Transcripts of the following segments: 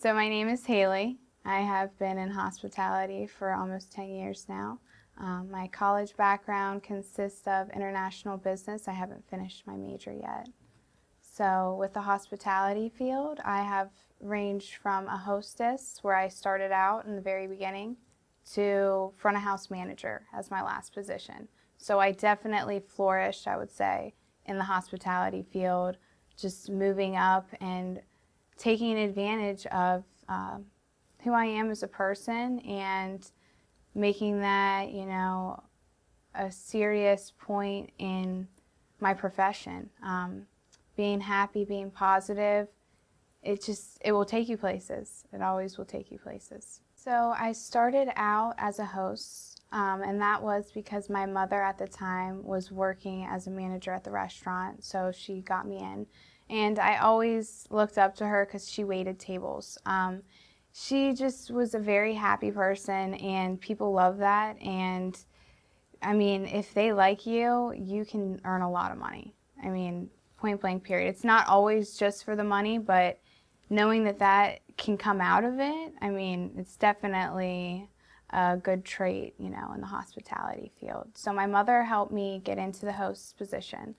So my name is Haleigh. I have been in hospitality for almost 10 years now. My college background consists of international business. I haven't finished my major yet. So with the hospitality field, I have ranged from a hostess, where I started out in the very beginning, to front of house manager as my last position. So I definitely flourished, I would say, in the hospitality field, just moving up and taking advantage of who I am as a person and making that, a serious point in my profession. Being happy, being positive, it will take you places. It always will take you places. So I started out as a host, and that was because my mother at the time was working as a manager at the restaurant, so she got me in. And I always looked up to her because she waited tables. She just was a very happy person, and people love that. And I mean, if they like you, you can earn a lot of money. I mean, point blank period. It's not always just for the money, but knowing that that can come out of it, I mean, it's definitely a good trait, in the hospitality field. So my mother helped me get into the host position.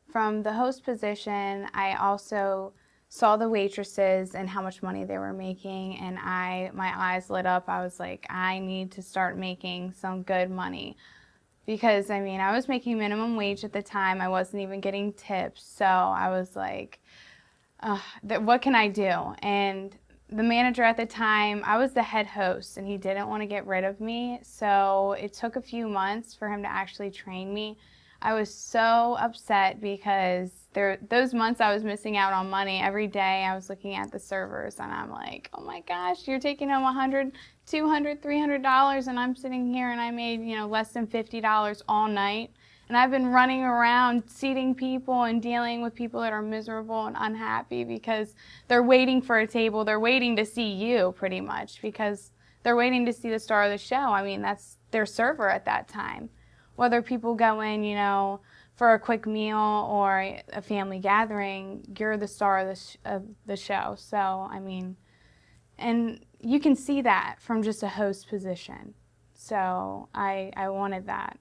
From the host position, I also saw the waitresses and how much money they were making, and my eyes lit up. I was like, I need to start making some good money. Because, I mean, I was making minimum wage at the time. I wasn't even getting tips. So I was like, what can I do? And the manager at the time, I was the head host, and he didn't want to get rid of me. So it took a few months for him to actually train me. I was so upset because those months I was missing out on money. Every day I was looking at the servers, and I'm like, oh my gosh, you're taking home $100, $200, $300, and I'm sitting here and I made, less than $50 all night. And I've been running around seating people and dealing with people that are miserable and unhappy because they're waiting for a table. They're waiting to see you, pretty much, because they're waiting to see the star of the show. I mean, that's their server at that time. Whether people go in, for a quick meal or a family gathering, you're the star of the show. So, I mean, and you can see that from just a host position. So I wanted that.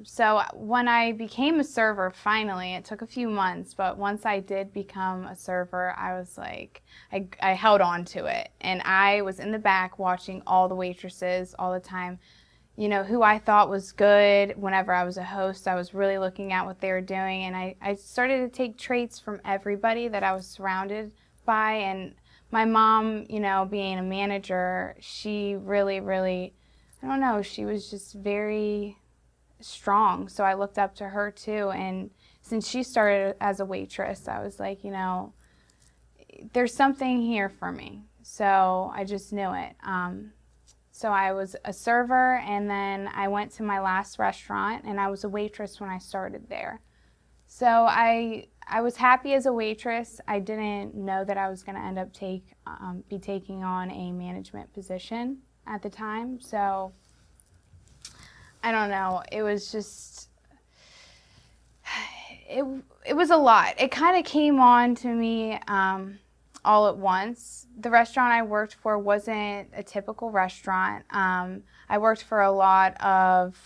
So when I became a server, finally, it took a few months, but once I did become a server, I was like, I held on to it. And I was in the back watching all the waitresses all the time. Who I thought was good. Whenever I was a host, I was really looking at what they were doing, and I started to take traits from everybody that I was surrounded by. And my mom, being a manager, she really, really, I don't know, she was just very strong. So I looked up to her too. And since she started as a waitress, I was like, there's something here for me. So I just knew it. So I was a server, and then I went to my last restaurant, and I was a waitress when I started there. So I was happy as a waitress. I didn't know that I was going to end up be taking on a management position at the time. So I don't know. It was just, it was a lot. It kind of came on to me all at once. The restaurant I worked for wasn't a typical restaurant. I worked for a lot of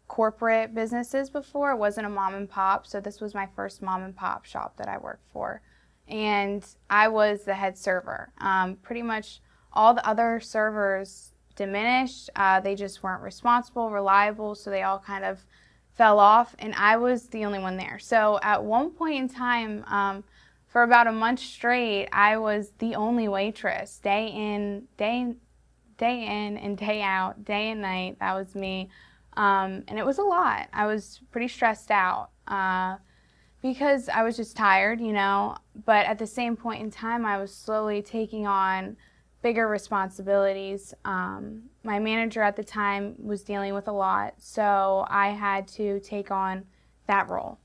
corporate businesses before. It wasn't a mom and pop, so this was my first mom and pop shop that I worked for. And I was the head server. Pretty much all the other servers diminished. They just weren't responsible, reliable, so they all kind of fell off, and I was the only one there. So at one point in time, for about a month straight, I was the only waitress, day in and day out, day and night. That was me. And it was a lot. I was pretty stressed out because I was just tired, But at the same point in time, I was slowly taking on bigger responsibilities. My manager at the time was dealing with a lot, so I had to take on that role.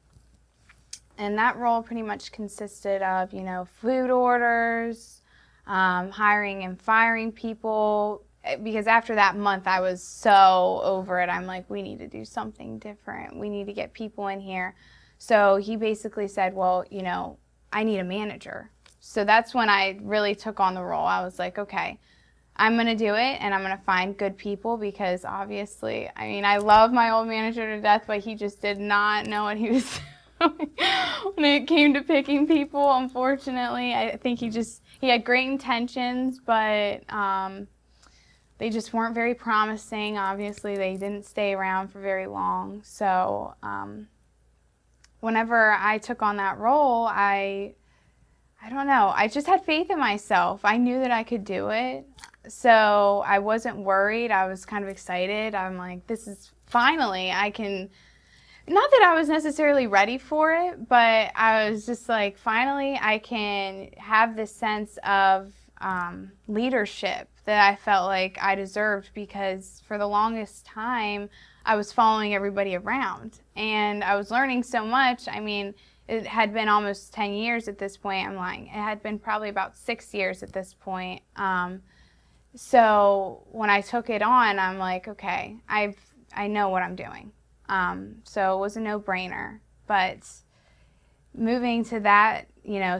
And that role pretty much consisted of, food orders, hiring and firing people. Because after that month, I was so over it. I'm like, we need to do something different. We need to get people in here. So he basically said, well, I need a manager. So that's when I really took on the role. I was like, okay, I'm going to do it, and I'm going to find good people, because obviously, I mean, I love my old manager to death, but he just did not know what he was doing when it came to picking people, unfortunately. I think he had great intentions, but they just weren't very promising. Obviously, they didn't stay around for very long. So whenever I took on that role, I don't know, I just had faith in myself. I knew that I could do it. So I wasn't worried. I was kind of excited. I'm like, this is finally, I can, not that I was necessarily ready for it, but I was just like, finally I can have this sense of leadership that I felt like I deserved, because for the longest time I was following everybody around and I was learning so much. I mean, it had been almost 10 years at this point. I'm lying. It had been probably about 6 years at this point. So when I took it on, I'm like, okay, I know what I'm doing. So it was a no-brainer. But moving to that,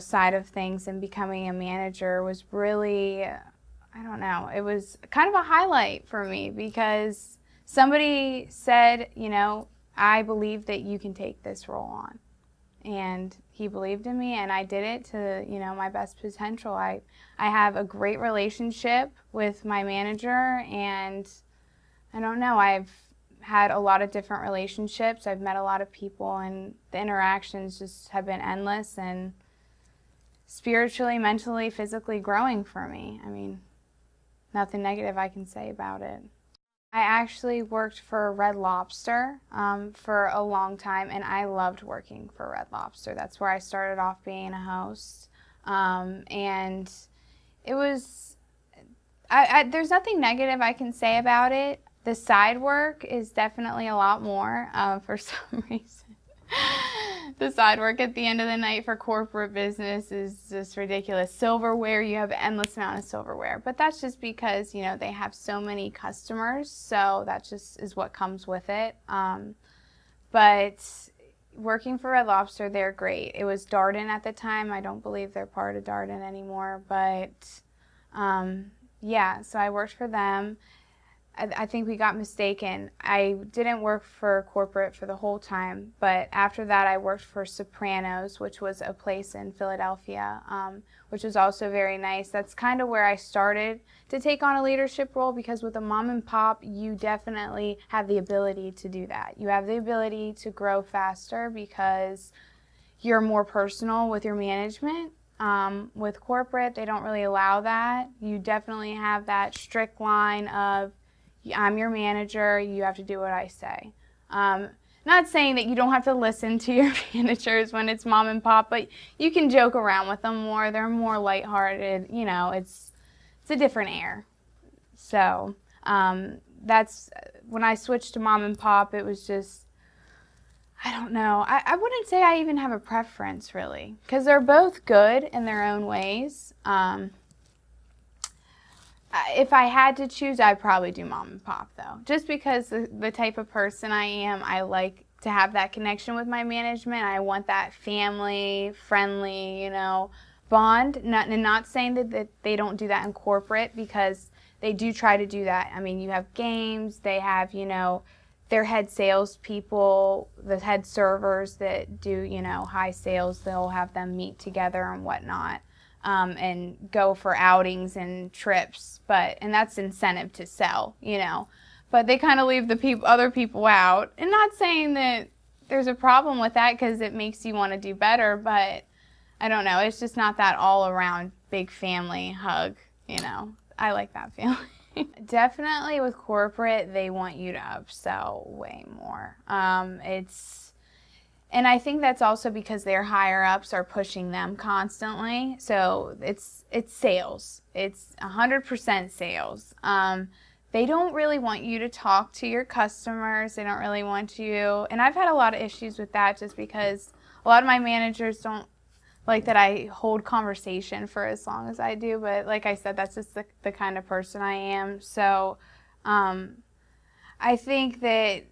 side of things and becoming a manager was really, I don't know, it was kind of a highlight for me, because somebody said, I believe that you can take this role on. And he believed in me, and I did it to, my best potential. I have a great relationship with my manager, and I don't know, I've had a lot of different relationships. I've met a lot of people, and the interactions just have been endless and spiritually, mentally, physically growing for me. I mean, nothing negative I can say about it. I actually worked for Red Lobster for a long time, and I loved working for Red Lobster. That's where I started off being a host. And it was, there's nothing negative I can say about it. The side work is definitely a lot more for some reason. The side work at the end of the night for corporate business is just ridiculous. Silverware, you have an endless amount of silverware, but that's just because, they have so many customers, so that just is what comes with it. But working for Red Lobster, they're great. It was Darden at the time. I don't believe they're part of Darden anymore, but yeah, so I worked for them. I think we got mistaken. I didn't work for corporate for the whole time, but after that I worked for Sopranos, which was a place in Philadelphia, which was also very nice. That's kind of where I started to take on a leadership role, because with a mom and pop, you definitely have the ability to do that. You have the ability to grow faster because you're more personal with your management. With corporate, they don't really allow that. You definitely have that strict line of, I'm your manager, you have to do what I say. Not saying that you don't have to listen to your managers when it's mom and pop, but you can joke around with them more. They're more lighthearted, it's a different air. So that's, when I switched to mom and pop, it was just, I don't know. I wouldn't say I even have a preference, really, because they're both good in their own ways. If I had to choose, I'd probably do mom and pop, though. Just because the type of person I am, I like to have that connection with my management. I want that family, friendly, bond. Not saying that they don't do that in corporate, because they do try to do that. I mean, you have games, they have, their head salespeople, the head servers that do, high sales, they'll have them meet together and whatnot. And go for outings and trips, and that's incentive to sell, but they kind of leave the other people out. And not saying that there's a problem with that, because it makes you want to do better, but I don't know, it's just not that all around big family hug, I like that feeling. Definitely with corporate, they want you to upsell way more. And I think that's also because their higher ups are pushing them constantly. So it's sales. It's 100% sales. They don't really want you to talk to your customers. They don't really want you. And I've had a lot of issues with that, just because a lot of my managers don't like that I hold conversation for as long as I do. But like I said, that's just the kind of person I am. So I think that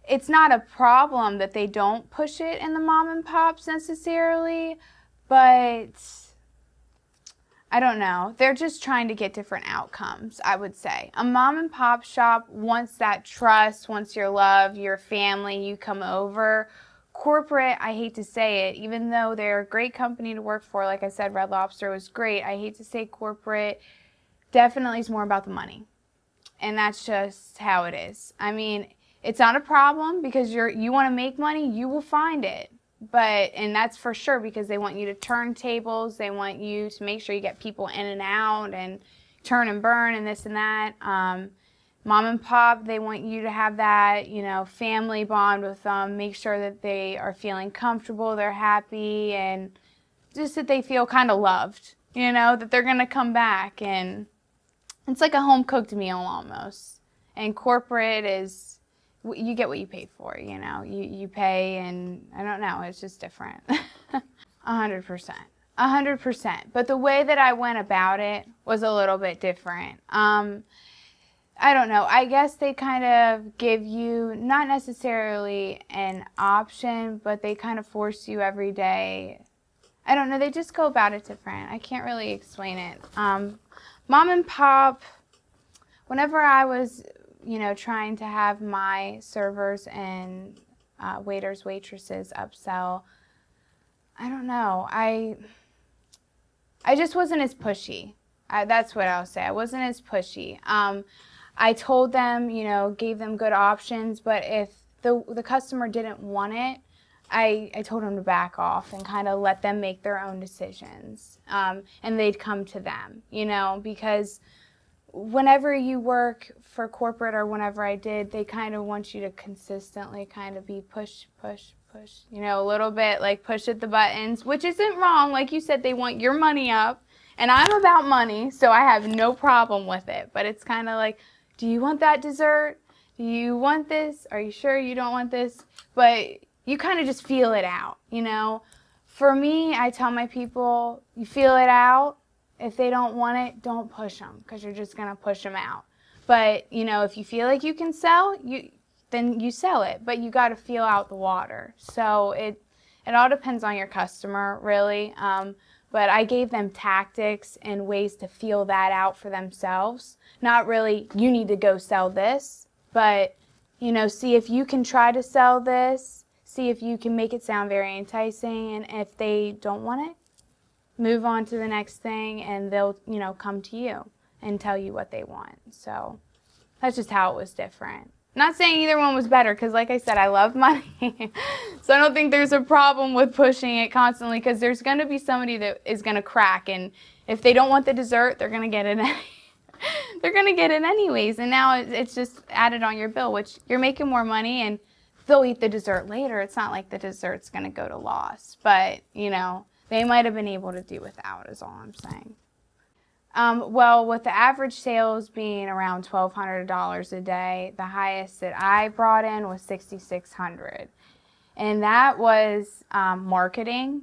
it's not a problem that they don't push it in the mom and pops necessarily, but I don't know. They're just trying to get different outcomes, I would say. A mom and pop shop wants that trust, wants your love, your family, you come over. Corporate, I hate to say it, even though they're a great company to work for, like I said, Red Lobster was great. I hate to say corporate definitely is more about the money. And that's just how it is. I mean, it's not a problem because you want to make money, you will find it. And that's for sure because they want you to turn tables, they want you to make sure you get people in and out and turn and burn and this and that. Mom and pop, they want you to have that, family bond with them, make sure that they are feeling comfortable, they're happy, and just that they feel kind of loved, that they're going to come back. And it's like a home-cooked meal almost. And corporate is, you get what you paid for, you pay, and I don't know, it's just different. 100%. 100%. But the way that I went about it was a little bit different. I don't know, I guess they kind of give you, not necessarily an option, but they kind of force you every day. I don't know, they just go about it different. I can't really explain it. Mom and pop, whenever I was trying to have my servers and waiters, waitresses upsell, I don't know, I just wasn't as pushy. That's what I'll say. I wasn't as pushy. I told them, gave them good options, but if the customer didn't want it, I told them to back off and kind of let them make their own decisions. And they'd come to them, because whenever you work for corporate or whenever I did, they kind of want you to consistently kind of be push, push, push, a little bit like push at the buttons, which isn't wrong. Like you said, they want your money up, and I'm about money, so I have no problem with it. But it's kind of like, do you want that dessert? Do you want this? Are you sure you don't want this? But you kind of just feel it out, For me, I tell my people, you feel it out. If they don't want it, don't push them because you're just going to push them out. But, if you feel like you can sell, then you sell it. But you got to feel out the water. So it all depends on your customer, really. But I gave them tactics and ways to feel that out for themselves. Not really, you need to go sell this, but, see if you can try to sell this, see if you can make it sound very enticing, and if they don't want it, move on to the next thing, and they'll, come to you and tell you what they want. So that's just how it was different. Not saying either one was better, because like I said, I love money. So I don't think there's a problem with pushing it constantly, because there's going to be somebody that is going to crack, and if they don't want the dessert, they're going to get it. They're going to get it anyways, and now it's just added on your bill, which you're making more money, and they'll eat the dessert later. It's not like the dessert's going to go to loss, but, they might have been able to do without, is all I'm saying. Well, with the average sales being around $1,200 a day, the highest that I brought in was $6,600. And that was marketing.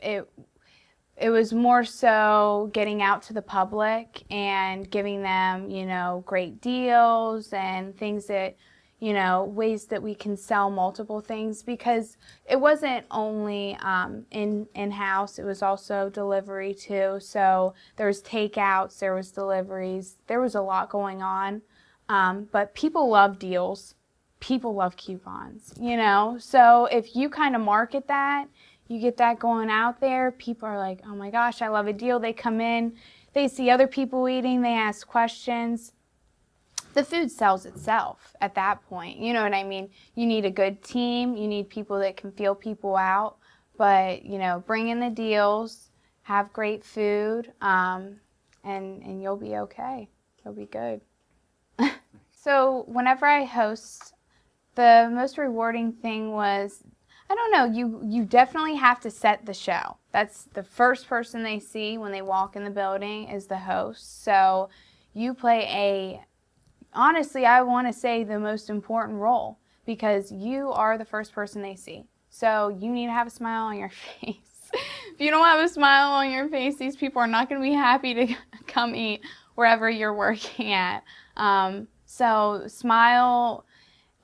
It was more so getting out to the public and giving them, great deals and things that, ways that we can sell multiple things, because it wasn't only in-house, it was also delivery too. So there was takeouts, there was deliveries, there was a lot going on. But people love deals. People love coupons, So if you kind of market that, you get that going out there, people are like, oh my gosh, I love a deal. They come in, they see other people eating, they ask questions. The food sells itself at that point. You know what I mean? You need a good team. You need people that can feel people out. But, bring in the deals, have great food, and you'll be okay. You'll be good. So whenever I host, the most rewarding thing was, I don't know, you definitely have to set the show. That's the first person they see when they walk in the building is the host. So you play honestly, I want to say the most important role, because you are the first person they see. So you need to have a smile on your face. If you don't have a smile on your face, these people are not going to be happy to come eat wherever you're working at. So smile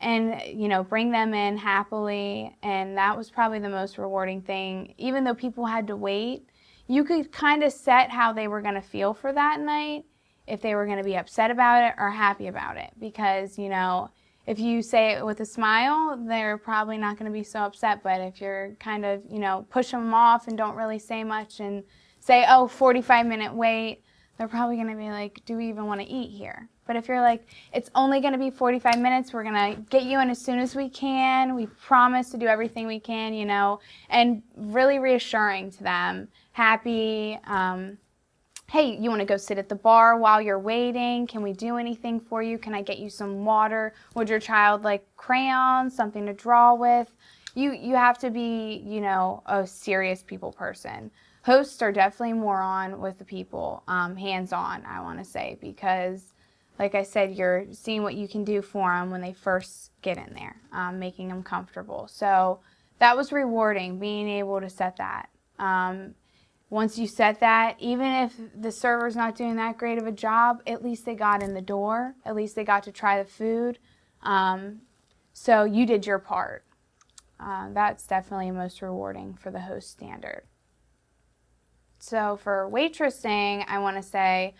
and, bring them in happily. And that was probably the most rewarding thing. Even though people had to wait, you could kind of set how they were going to feel for that night, if they were going to be upset about it or happy about it. Because, you know, if you say it with a smile, they're probably not going to be so upset. But if you're kind of, you know, push them off and don't really say much and say, oh, 45-minute wait, they're probably going to be like, do we even want to eat here? But if you're like, it's only going to be 45 minutes, we're going to get you in as soon as we can, we promise to do everything we can, you know, and really reassuring to them, happy, hey, you want to go sit at the bar while you're waiting? Can we do anything for you? Can I get you some water? Would your child like crayons, something to draw with? You have to be, you know, a serious people person. Hosts are definitely more on with the people, hands-on, I want to say, because like I said, you're seeing what you can do for them when they first get in there, making them comfortable. So that was rewarding, being able to set that. Once you set that, even if the server's not doing that great of a job, at least they got in the door. At least they got to try the food. So you did your part. That's definitely most rewarding for the host standard. So for waitressing, I want to say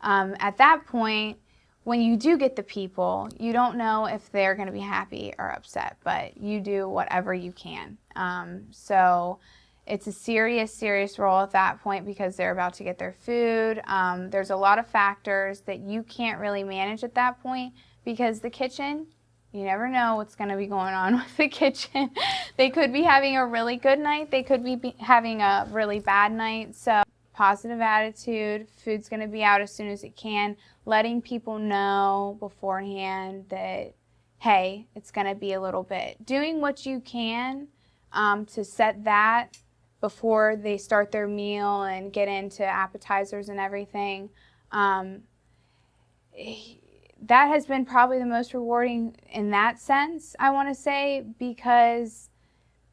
at that point, when you do get the people, you don't know if they're going to be happy or upset, but you do whatever you can. So it's a serious role at that point because they're about to get their food. There's a lot of factors that you can't really manage at that point because the kitchen, you never know what's going to be going on with the kitchen. They could be having a really good night. They could be having a really bad night. So positive attitude, food's going to be out as soon as it can, letting people know beforehand that, hey, it's going to be a little bit. Doing what you can to set that before they start their meal and get into appetizers and everything. That has been probably the most rewarding in that sense, I want to say, because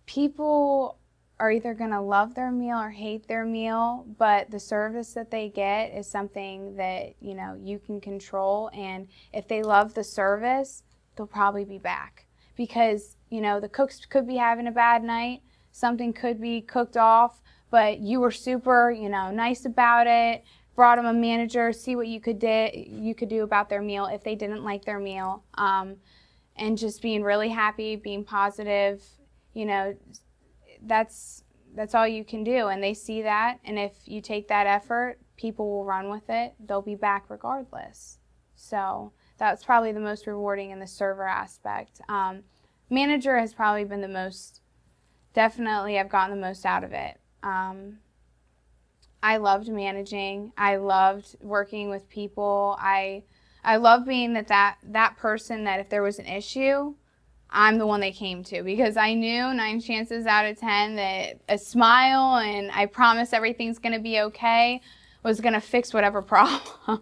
people are either going to love their meal or hate their meal, but the service that they get is something that, you know, you can control. And if they love the service, they'll probably be back because, you know, the cooks could be having a bad night. Something could be cooked off, but you were super, you know, nice about it, brought them a manager, see what you could do about their meal if they didn't like their meal, and just being really happy, being positive, you know, that's all you can do. And they see that, and if you take that effort, people will run with it. They'll be back regardless. So that's probably the most rewarding in the server aspect. Manager has probably been the most, definitely I've gotten the most out of it. I loved managing. I loved working with people. I love being that person that if there was an issue, I'm the one they came to, because I knew 9 chances out of 10 that a smile and I promise everything's going to be okay was going to fix whatever problem.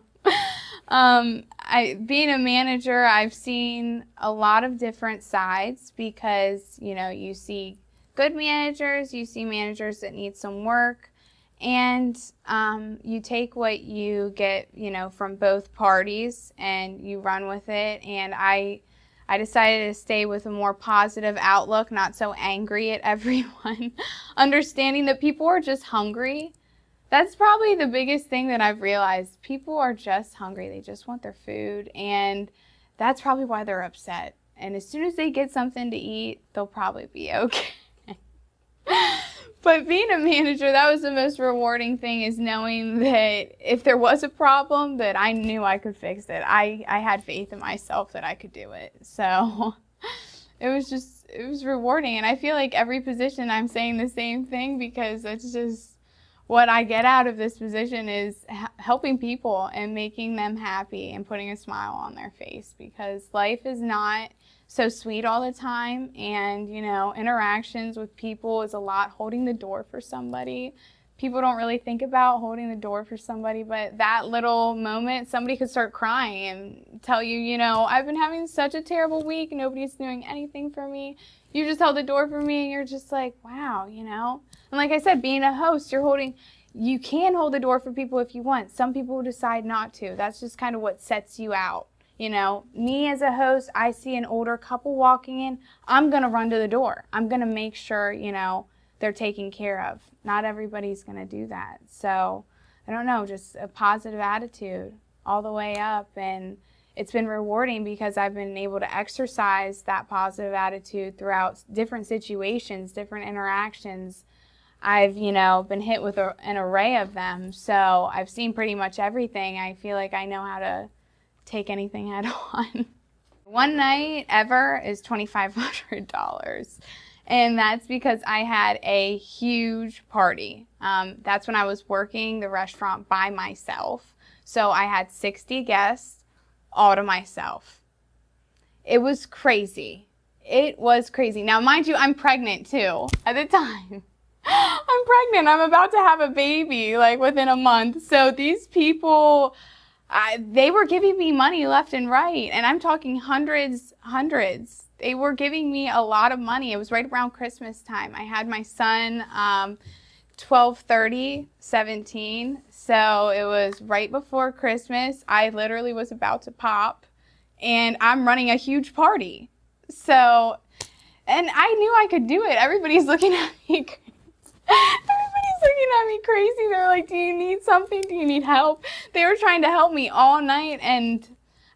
Being a manager, I've seen a lot of different sides because, you know, you see good managers, you see managers that need some work, and you take what you get, you know, from both parties and you run with it. And I decided to stay with a more positive outlook, not so angry at everyone, understanding that people are just hungry. That's probably the biggest thing that I've realized. People are just hungry. They just want their food, and that's probably why they're upset. And as soon as they get something to eat, they'll probably be okay. But being a manager, that was the most rewarding thing, is knowing that if there was a problem, that I knew I could fix it. I had faith in myself that I could do it. So it was rewarding. And I feel like every position I'm saying the same thing, because it's just what I get out of this position is helping people and making them happy and putting a smile on their face, because life is not so sweet all the time, and, you know, interactions with people is a lot. Holding the door for somebody, people don't really think about holding the door for somebody, but that little moment, somebody could start crying and tell you, you know, I've been having such a terrible week, nobody's doing anything for me, you just held the door for me, and you're just like, wow, you know. And like I said, being a host, you can hold the door for people if you want. Some people decide not to. That's just kind of what sets you out. You know, me as a host, I see an older couple walking in, I'm going to run to the door. I'm going to make sure, you know, they're taken care of. Not everybody's going to do that. So I don't know, just a positive attitude all the way up. And it's been rewarding because I've been able to exercise that positive attitude throughout different situations, different interactions. I've, been hit with an array of them. So I've seen pretty much everything. I feel like I know how to take anything head on. One night ever is $2,500. And that's because I had a huge party. That's when I was working the restaurant by myself. So I had 60 guests all to myself. It was crazy. It was crazy. Now, mind you, I'm pregnant too at the time. I'm pregnant. I'm about to have a baby like within a month. So these people, they were giving me money left and right. And I'm talking hundreds. They were giving me a lot of money. It was right around Christmas time. I had my son 12/30, 17. So it was right before Christmas. I literally was about to pop and I'm running a huge party. So, and I knew I could do it. Everybody's looking at me crazy. Everybody's looking at me crazy. They're like, do you need something? Do you need help? They were trying to help me all night and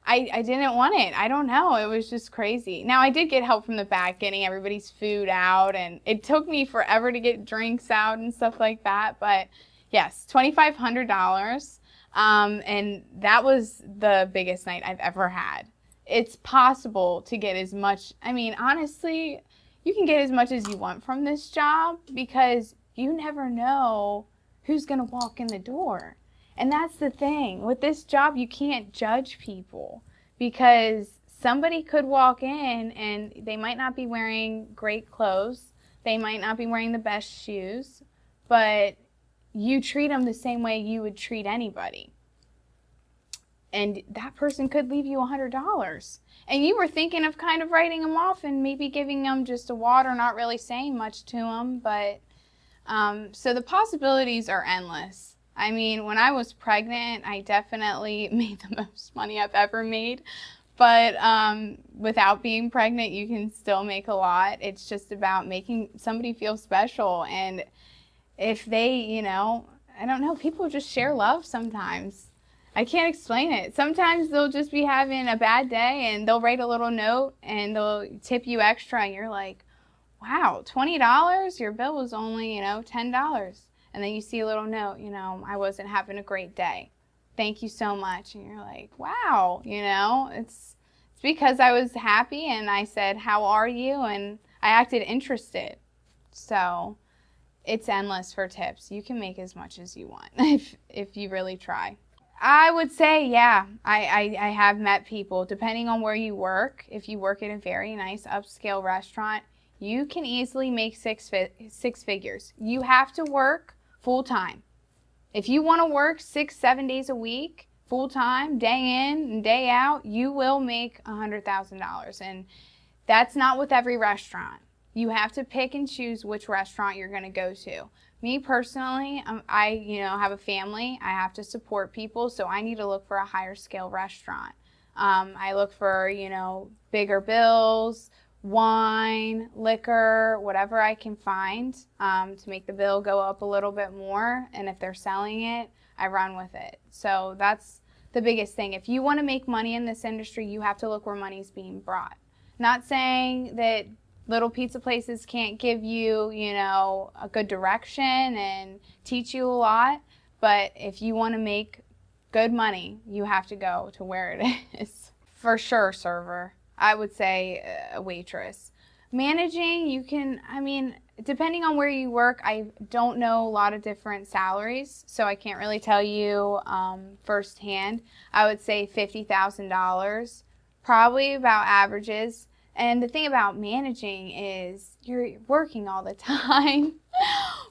I didn't want it. I don't know. It was just crazy. Now, I did get help from the back, getting everybody's food out, and it took me forever to get drinks out and stuff like that. But yes, $2,500. And that was the biggest night I've ever had. It's possible to get as much. I mean, honestly, you can get as much as you want from this job because you never know who's going to walk in the door. And that's the thing. With this job, you can't judge people because somebody could walk in and they might not be wearing great clothes. They might not be wearing the best shoes, but you treat them the same way you would treat anybody. And that person could leave you $100. And you were thinking of kind of writing them off and maybe giving them just a water, not really saying much to them. But so the possibilities are endless. I mean, when I was pregnant, I definitely made the most money I've ever made. But without being pregnant, you can still make a lot. It's just about making somebody feel special. And if they, I don't know, people just share love sometimes. I can't explain it. Sometimes they'll just be having a bad day and they'll write a little note and they'll tip you extra and you're like, wow, $20? Your bill was only, $10. And then you see a little note, I wasn't having a great day. Thank you so much. And you're like, wow, it's because I was happy and I said, how are you? And I acted interested. So it's endless for tips. You can make as much as you want if you really try. I would say, yeah, I have met people, depending on where you work. If you work at a very nice upscale restaurant, you can easily make six figures. You have to work full time. If you want to work 6-7 days a week, full time, day in and day out, you will make $100,000. And that's not with every restaurant. You have to pick and choose which restaurant you're going to go to. Me personally, I have a family. I have to support people, so I need to look for a higher scale restaurant. I look for, bigger bills, wine, liquor, whatever I can find to make the bill go up a little bit more. And if they're selling it, I run with it. So that's the biggest thing. If you want to make money in this industry, you have to look where money's being brought. Not saying that little pizza places can't give you, a good direction and teach you a lot. But if you want to make good money, you have to go to where it is. For sure, server. I would say a waitress. Managing, you can, depending on where you work, I don't know a lot of different salaries, so I can't really tell you firsthand. I would say $50,000, probably about averages. And the thing about managing is you're working all the time,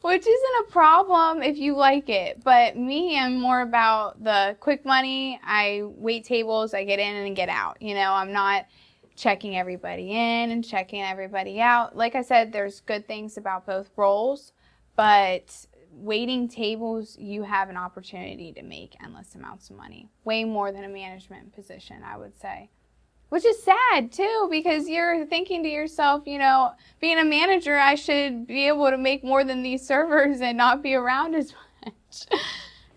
which isn't a problem if you like it. But me, I'm more about the quick money. I wait tables, I get in and get out. I'm not checking everybody in and checking everybody out. Like I said, there's good things about both roles, but waiting tables, you have an opportunity to make endless amounts of money. Way more than a management position, I would say. Which is sad too, because you're thinking to yourself, you know, being a manager, I should be able to make more than these servers and not be around as much.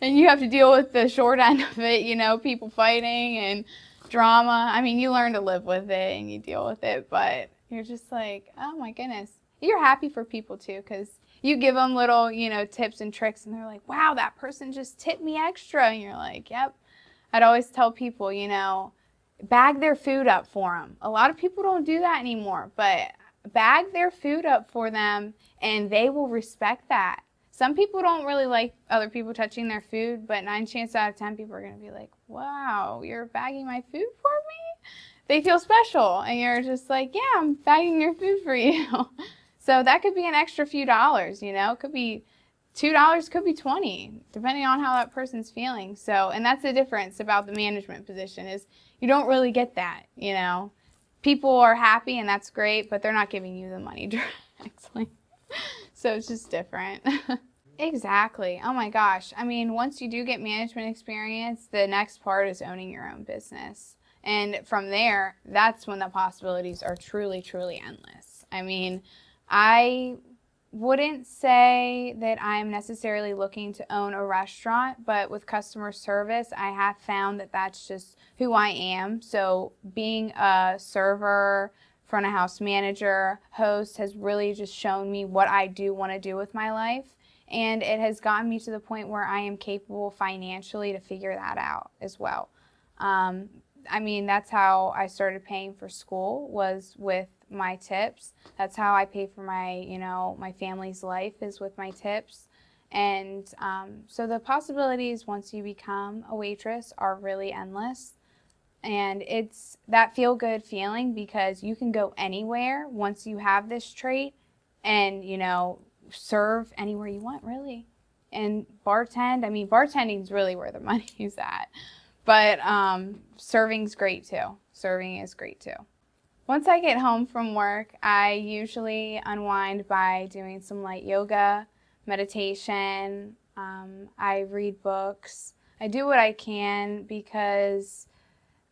And you have to deal with the short end of it, you know, people fighting and drama. I mean, you learn to live with it and you deal with it, but you're just like, oh my goodness. You're happy for people too, because you give them little, you know, tips and tricks and they're like, wow, that person just tipped me extra. And you're like, yep. I'd always tell people, you know, bag their food up for them. A lot of people don't do that anymore, but bag their food up for them and they will respect that. Some people don't really like other people touching their food, but 9 chances out of 10 people are going to be like, wow, you're bagging my food for me? They feel special, and you're just like, yeah, I'm bagging your food for you. So that could be an extra few dollars, you know? It could be $2, could be 20, depending on how that person's feeling. So, and that's the difference about the management position is you don't really get that, you know? People are happy, and that's great, but they're not giving you the money directly. So it's just different. Exactly. Oh my gosh. I mean, once you do get management experience, the next part is owning your own business. And from there, that's when the possibilities are truly, truly endless. I mean, I wouldn't say that I'm necessarily looking to own a restaurant, but with customer service, I have found that that's just who I am. So being a server, front of house manager, host has really just shown me what I do want to do with my life. And it has gotten me to the point where I am capable financially to figure that out as well. I mean, that's how I started paying for school, was with my tips. That's how I pay for my, you know, my family's life is with my tips. And so the possibilities once you become a waitress are really endless. And it's that feel-good feeling because you can go anywhere once you have this trait and, you know, serve anywhere you want, really. And bartend, I mean, bartending is really where the money's at. But serving's great too. Serving is great too. Once I get home from work, I usually unwind by doing some light yoga, meditation. I read books. I do what I can because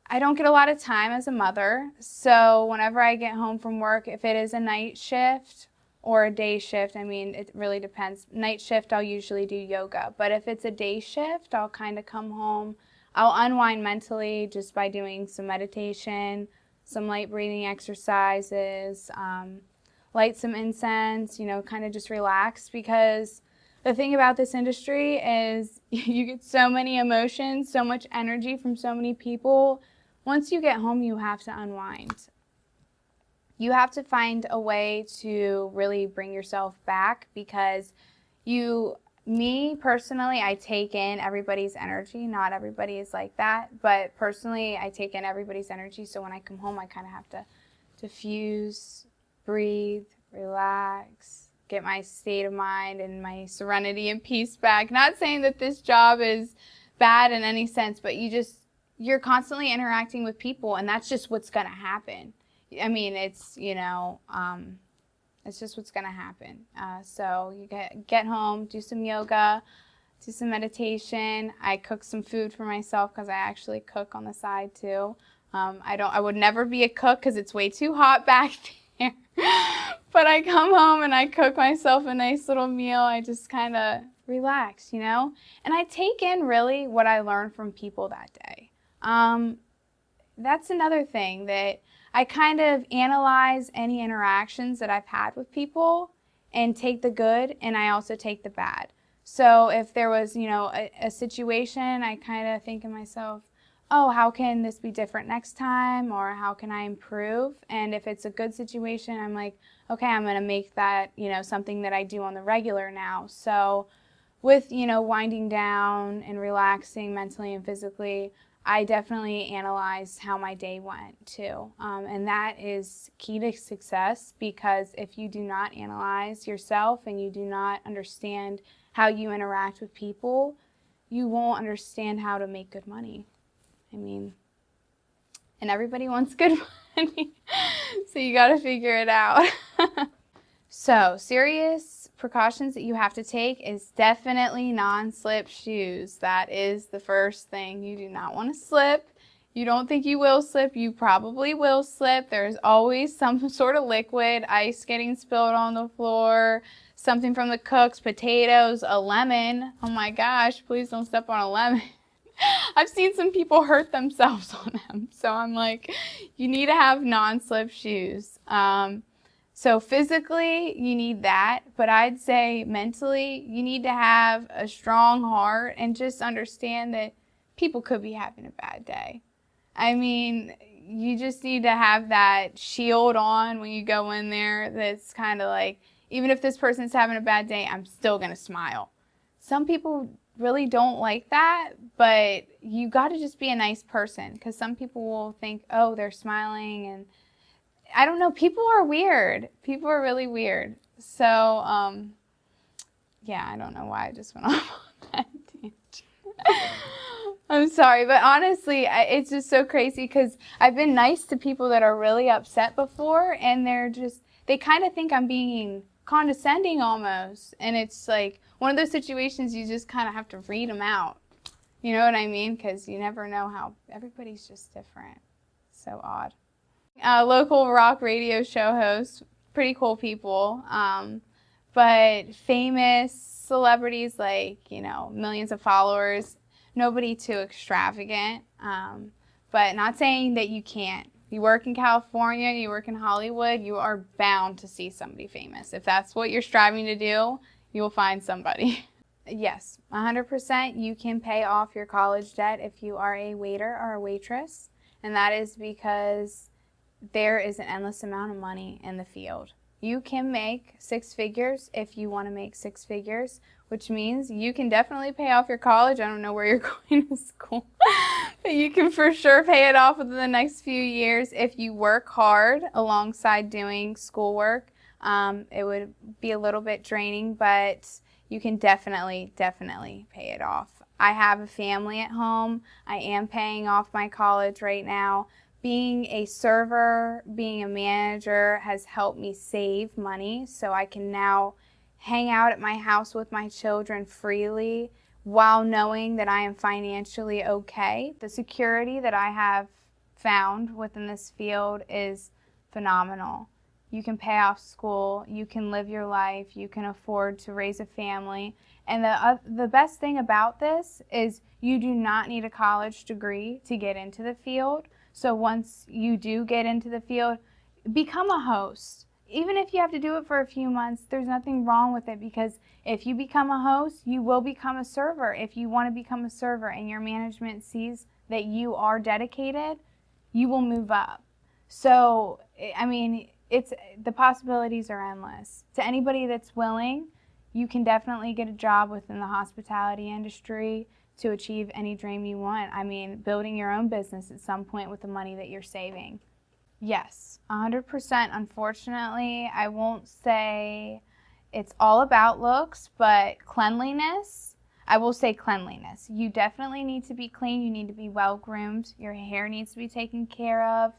I don't get a lot of time as a mother. So whenever I get home from work, if it is a night shift or a day shift, I mean, it really depends. Night shift, I'll usually do yoga. But if it's a day shift, I'll kind of come home. I'll unwind mentally just by doing some meditation, some light breathing exercises, light some incense, you know, kind of just relax. Because the thing about this industry is you get so many emotions, so much energy from so many people. Once you get home, you have to unwind. You have to find a way to really bring yourself back because me personally, I take in everybody's energy. Not everybody is like that, but personally, I take in everybody's energy. So when I come home, I kind of have to diffuse, breathe, relax, get my state of mind and my serenity and peace back. Not saying that this job is bad in any sense, but you're constantly interacting with people, and that's just what's going to happen. I mean, it's, you know, it's just what's going to happen. So you get home, do some yoga, do some meditation. I cook some food for myself because I actually cook on the side too. I would never be a cook because it's way too hot back there. But I come home and I cook myself a nice little meal. I just kind of relax, you know? And I take in really what I learned from people that day. That's another thing that I kind of analyze any interactions that I've had with people and take the good, and I also take the bad. So if there was, you know, a situation, I kind of think to myself, oh, how can this be different next time, or how can I improve? And if it's a good situation, I'm like, okay, I'm going to make that, you know, something that I do on the regular now. So with, you know, winding down and relaxing mentally and physically, I definitely analyze how my day went too. And that is key to success, because if you do not analyze yourself and you do not understand how you interact with people, you won't understand how to make good money. I mean, and everybody wants good money, so you got to figure it out. So, serious precautions that you have to take is definitely non-slip shoes. That is the first thing. You do not want to slip. You don't think you will slip, you probably will slip. There's always some sort of liquid, ice getting spilled on the floor, something from the cooks, potatoes, a lemon. Oh my gosh, please don't step on a lemon. I've seen some people hurt themselves on them. So I'm like, you need to have non-slip shoes. So physically, you need that. But I'd say mentally, you need to have a strong heart and just understand that people could be having a bad day. I mean, you just need to have that shield on when you go in there that's kind of like, even if this person's having a bad day, I'm still going to smile. Some people really don't like that, but you got to just be a nice person, because some people will think, oh, they're smiling, and I don't know, people are weird. People are really weird. So, yeah, I don't know why I just went off on that tangent. I'm sorry, but honestly, it's just so crazy, because I've been nice to people that are really upset before, and they kind of think I'm being condescending almost, and it's like one of those situations you just kind of have to read them out. You know what I mean? Because you never know how everybody's just different. So odd. Local rock radio show host, pretty cool people, but famous celebrities, like, you know, millions of followers, nobody too extravagant, but not saying that you can't. You work in California, you work in Hollywood, you are bound to see somebody famous. If that's what you're striving to do, you will find somebody. Yes, 100% you can pay off your college debt if you are a waiter or a waitress, and that is because there is an endless amount of money in the field. You can make six figures if you want to make six figures, which means you can definitely pay off your college. I don't know where you're going to school, but you can for sure pay it off within the next few years if you work hard alongside doing schoolwork. It would be a little bit draining, but you can definitely pay it off. I have a family at home. I am paying off my college right now. Being a server, being a manager has helped me save money, so I can now hang out at my house with my children freely while knowing that I am financially okay. The security that I have found within this field is phenomenal. You can pay off school, you can live your life, you can afford to raise a family. And the best thing about this is you do not need a college degree to get into the field. So once you do get into the field, become a host. Even if you have to do it for a few months, there's nothing wrong with it, because if you become a host, you will become a server. If you want to become a server and your management sees that you are dedicated, you will move up. So, I mean, the possibilities are endless. To anybody that's willing, you can definitely get a job within the hospitality industry to achieve any dream you want. I mean, building your own business at some point with the money that you're saving. Yes, 100%. Unfortunately, I won't say it's all about looks, but cleanliness, I will say cleanliness. You definitely need to be clean. You need to be well groomed. Your hair needs to be taken care of.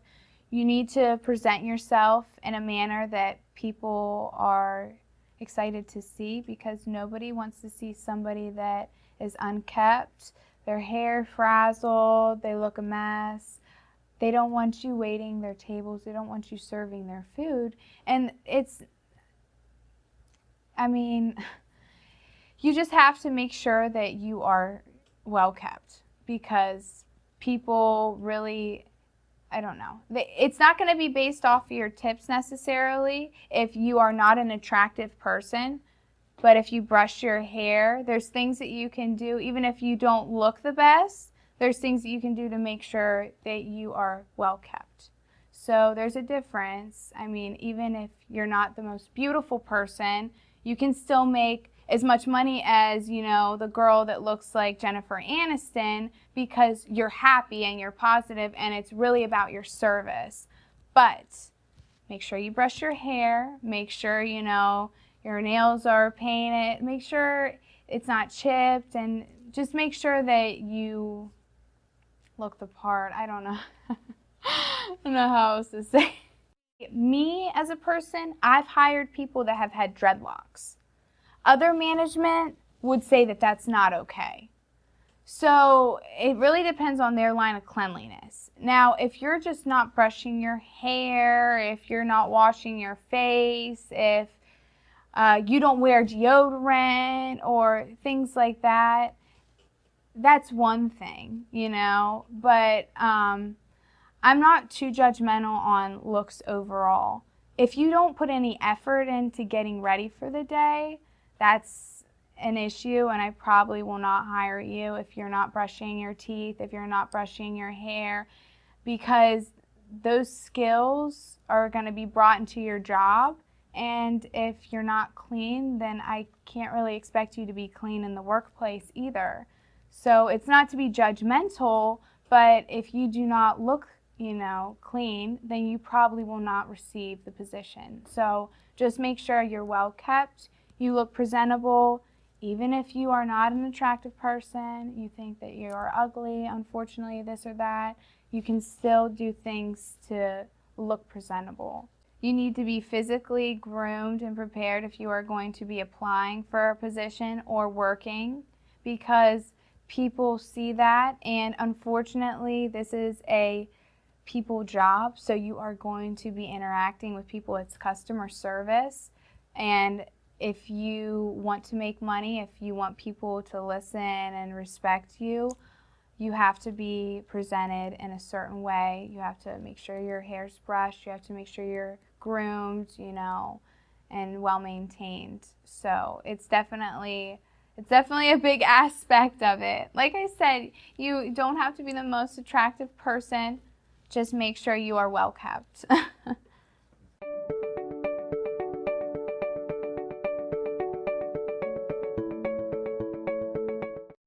You need to present yourself in a manner that people are excited to see, because nobody wants to see somebody that is unkept, their hair frazzled, they look a mess. They don't want you waiting their tables. They don't want you serving their food. And you just have to make sure that you are well kept, because people really, I don't know. It's not going to be based off of your tips necessarily if you are not an attractive person. But if you brush your hair, there's things that you can do. Even if you don't look the best, there's things that you can do to make sure that you are well kept. So there's a difference. I mean, even if you're not the most beautiful person, you can still make as much money as, you know, the girl that looks like Jennifer Aniston, because you're happy and you're positive and it's really about your service. But make sure you brush your hair. Make sure, you know, your nails are painted. Make sure it's not chipped, and just make sure that you look the part. I don't know. I don't know how else to say. Me as a person, I've hired people that have had dreadlocks. Other management would say that that's not okay. So it really depends on their line of cleanliness. Now, if you're just not brushing your hair, if you're not washing your face, if you don't wear deodorant or things like that, that's one thing, you know. But I'm not too judgmental on looks overall. If you don't put any effort into getting ready for the day, that's an issue, and I probably will not hire you if you're not brushing your teeth, if you're not brushing your hair, because those skills are going to be brought into your job. And if you're not clean, then I can't really expect you to be clean in the workplace either. So it's not to be judgmental, but if you do not look, you know, clean, then you probably will not receive the position. So just make sure you're well kept, you look presentable. Even if you are not an attractive person, you think that you are ugly, unfortunately, this or that, you can still do things to look presentable. You need to be physically groomed and prepared if you are going to be applying for a position or working, because people see that, and unfortunately, this is a people job, so you are going to be interacting with people. It's customer service, and if you want to make money, if you want people to listen and respect you, you have to be presented in a certain way. You have to make sure your hair's brushed. You have to make sure you're groomed, you know, and well maintained. So it's definitely a big aspect of it. Like I said, you don't have to be the most attractive person. Just make sure you are well kept.